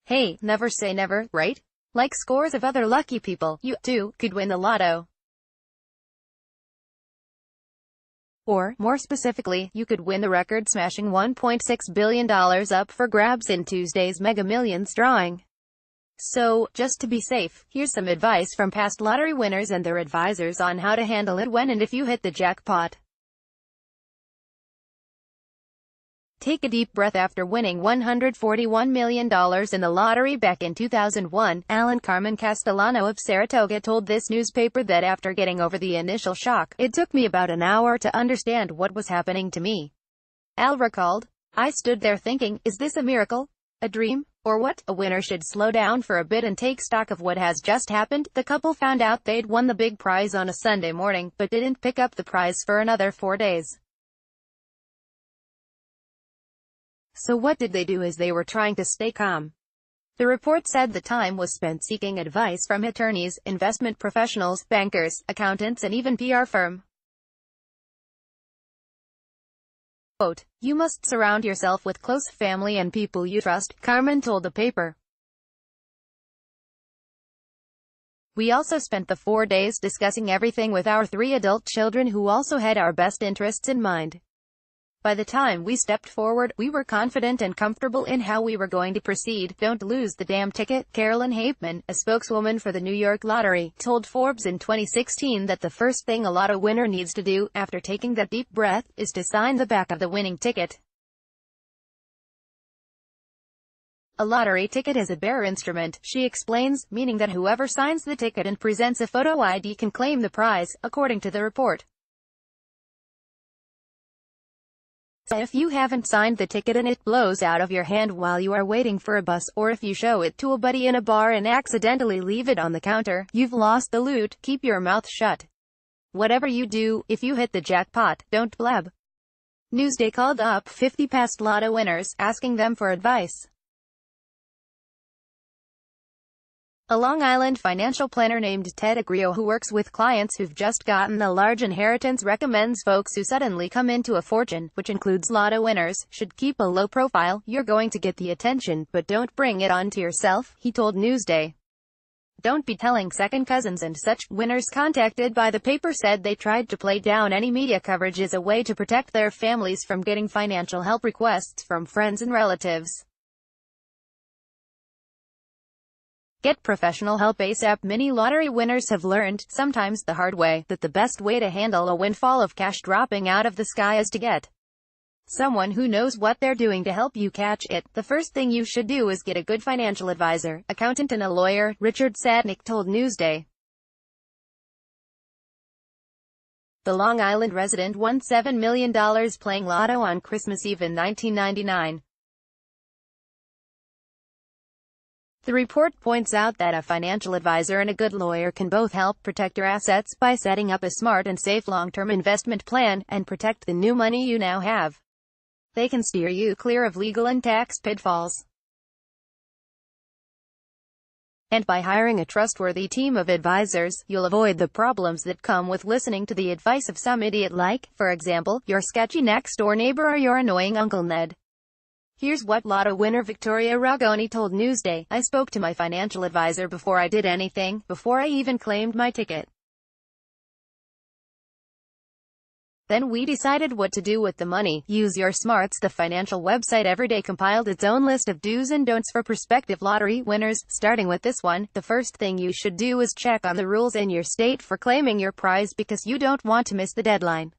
Hey, never say never, right? Like scores of other lucky people, you, too, could win the lotto. Or, more specifically, you could win the record-smashing $1.6 billion up for grabs in Tuesday's Mega Millions drawing. So, just to be safe, here's some advice from past lottery winners and their advisors on how to handle it when and if you hit the jackpot. Take a deep breath after winning $141 million in the lottery back in 2001. Alan Carmen Castellano of Saratoga told this newspaper that after getting over the initial shock, it took me about an hour to understand what was happening to me. Al recalled, I stood there thinking, is this a miracle? A dream? Or what? A winner should slow down for a bit and take stock of what has just happened. The couple found out they'd won the big prize on a Sunday morning, but didn't pick up the prize for another 4 days. So what did they do as they were trying to stay calm? The report said the time was spent seeking advice from attorneys, investment professionals, bankers, accountants and even PR firm. Quote, you must surround yourself with close family and people you trust, Carmen told the paper. We also spent the 4 days discussing everything with our 3 adult children who also had our best interests in mind. By the time we stepped forward, we were confident and comfortable in how we were going to proceed. Don't lose the damn ticket. Carolyn Hapeman, a spokeswoman for the New York Lottery, told Forbes in 2016 that the first thing a lotto winner needs to do, after taking that deep breath, is to sign the back of the winning ticket. A lottery ticket is a bearer instrument, she explains, meaning that whoever signs the ticket and presents a photo ID can claim the prize, according to the report. If you haven't signed the ticket and it blows out of your hand while you are waiting for a bus, or if you show it to a buddy in a bar and accidentally leave it on the counter, you've lost the loot. Keep your mouth shut. Whatever you do, if you hit the jackpot, don't blab. Newsday called up 50 past lotto winners, asking them for advice. A Long Island financial planner named Ted Agrio, who works with clients who've just gotten a large inheritance, recommends folks who suddenly come into a fortune, which includes lotto winners, should keep a low profile. You're going to get the attention, but don't bring it on to yourself, he told Newsday. Don't be telling second cousins and such. Winners contacted by the paper said they tried to play down any media coverage as a way to protect their families from getting financial help requests from friends and relatives. Get professional help ASAP. Many lottery winners have learned, sometimes the hard way, that the best way to handle a windfall of cash dropping out of the sky is to get someone who knows what they're doing to help you catch it. The first thing you should do is get a good financial advisor, accountant and a lawyer, Richard Sadnick told Newsday. The Long Island resident won $7 million playing lotto on Christmas Eve in 1999. The report points out that a financial advisor and a good lawyer can both help protect your assets by setting up a smart and safe long-term investment plan, and protect the new money you now have. They can steer you clear of legal and tax pitfalls. And by hiring a trustworthy team of advisors, you'll avoid the problems that come with listening to the advice of some idiot like, for example, your sketchy next-door neighbor or your annoying Uncle Ned. Here's what lotto winner Victoria Ragoni told Newsday. I spoke to my financial advisor before I did anything, before I even claimed my ticket. Then we decided what to do with the money. Use your smarts. The financial website Everyday compiled its own list of do's and don'ts for prospective lottery winners, starting with this one. The first thing you should do is check on the rules in your state for claiming your prize, because you don't want to miss the deadline.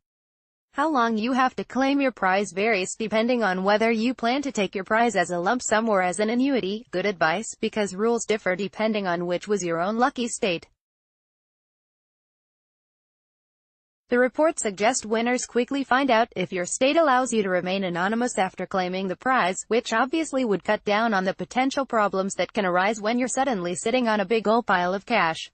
How long you have to claim your prize varies depending on whether you plan to take your prize as a lump sum or as an annuity. Good advice, because rules differ depending on which was your own lucky state. The report suggests winners quickly find out if your state allows you to remain anonymous after claiming the prize, which obviously would cut down on the potential problems that can arise when you're suddenly sitting on a big old pile of cash.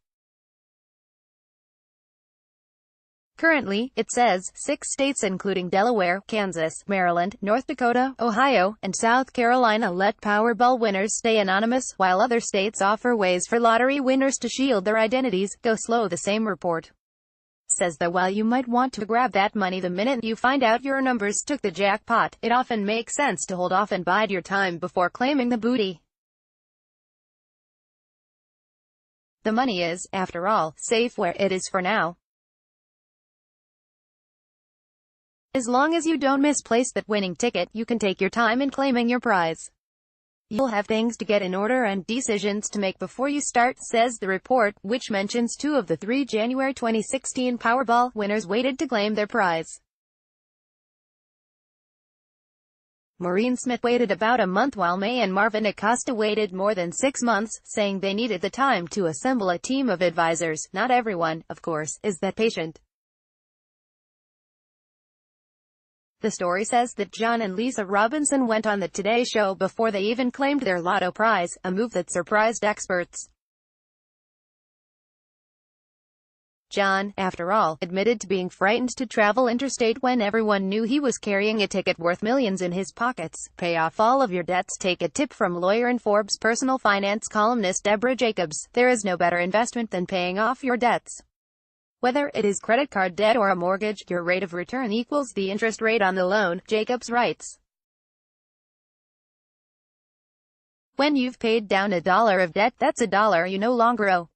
Currently, it says, 6 states including Delaware, Kansas, Maryland, North Dakota, Ohio, and South Carolina let Powerball winners stay anonymous, while other states offer ways for lottery winners to shield their identities. Go slow. The same report says that while you might want to grab that money the minute you find out your numbers took the jackpot, it often makes sense to hold off and bide your time before claiming the booty. The money is, after all, safe where it is for now. As long as you don't misplace that winning ticket, you can take your time in claiming your prize. You'll have things to get in order and decisions to make before you start, says the report, which mentions 2 of the 3 January 2016 Powerball winners waited to claim their prize. Maureen Smith waited about a month while May and Marvin Acosta waited more than 6 months, saying they needed the time to assemble a team of advisors. Not everyone, of course, is that patient. The story says that John and Lisa Robinson went on the Today Show before they even claimed their lotto prize, a move that surprised experts. John, after all, admitted to being frightened to travel interstate when everyone knew he was carrying a ticket worth millions in his pockets. Pay off all of your debts. Take a tip from lawyer and Forbes personal finance columnist Deborah Jacobs. There is no better investment than paying off your debts. Whether it is credit card debt or a mortgage, your rate of return equals the interest rate on the loan, Jacobs writes. When you've paid down $1 of debt, that's $1 you no longer owe.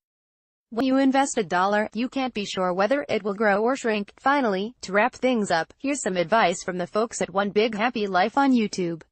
When you invest $1, you can't be sure whether it will grow or shrink. Finally, to wrap things up, here's some advice from the folks at One Big Happy Life on YouTube.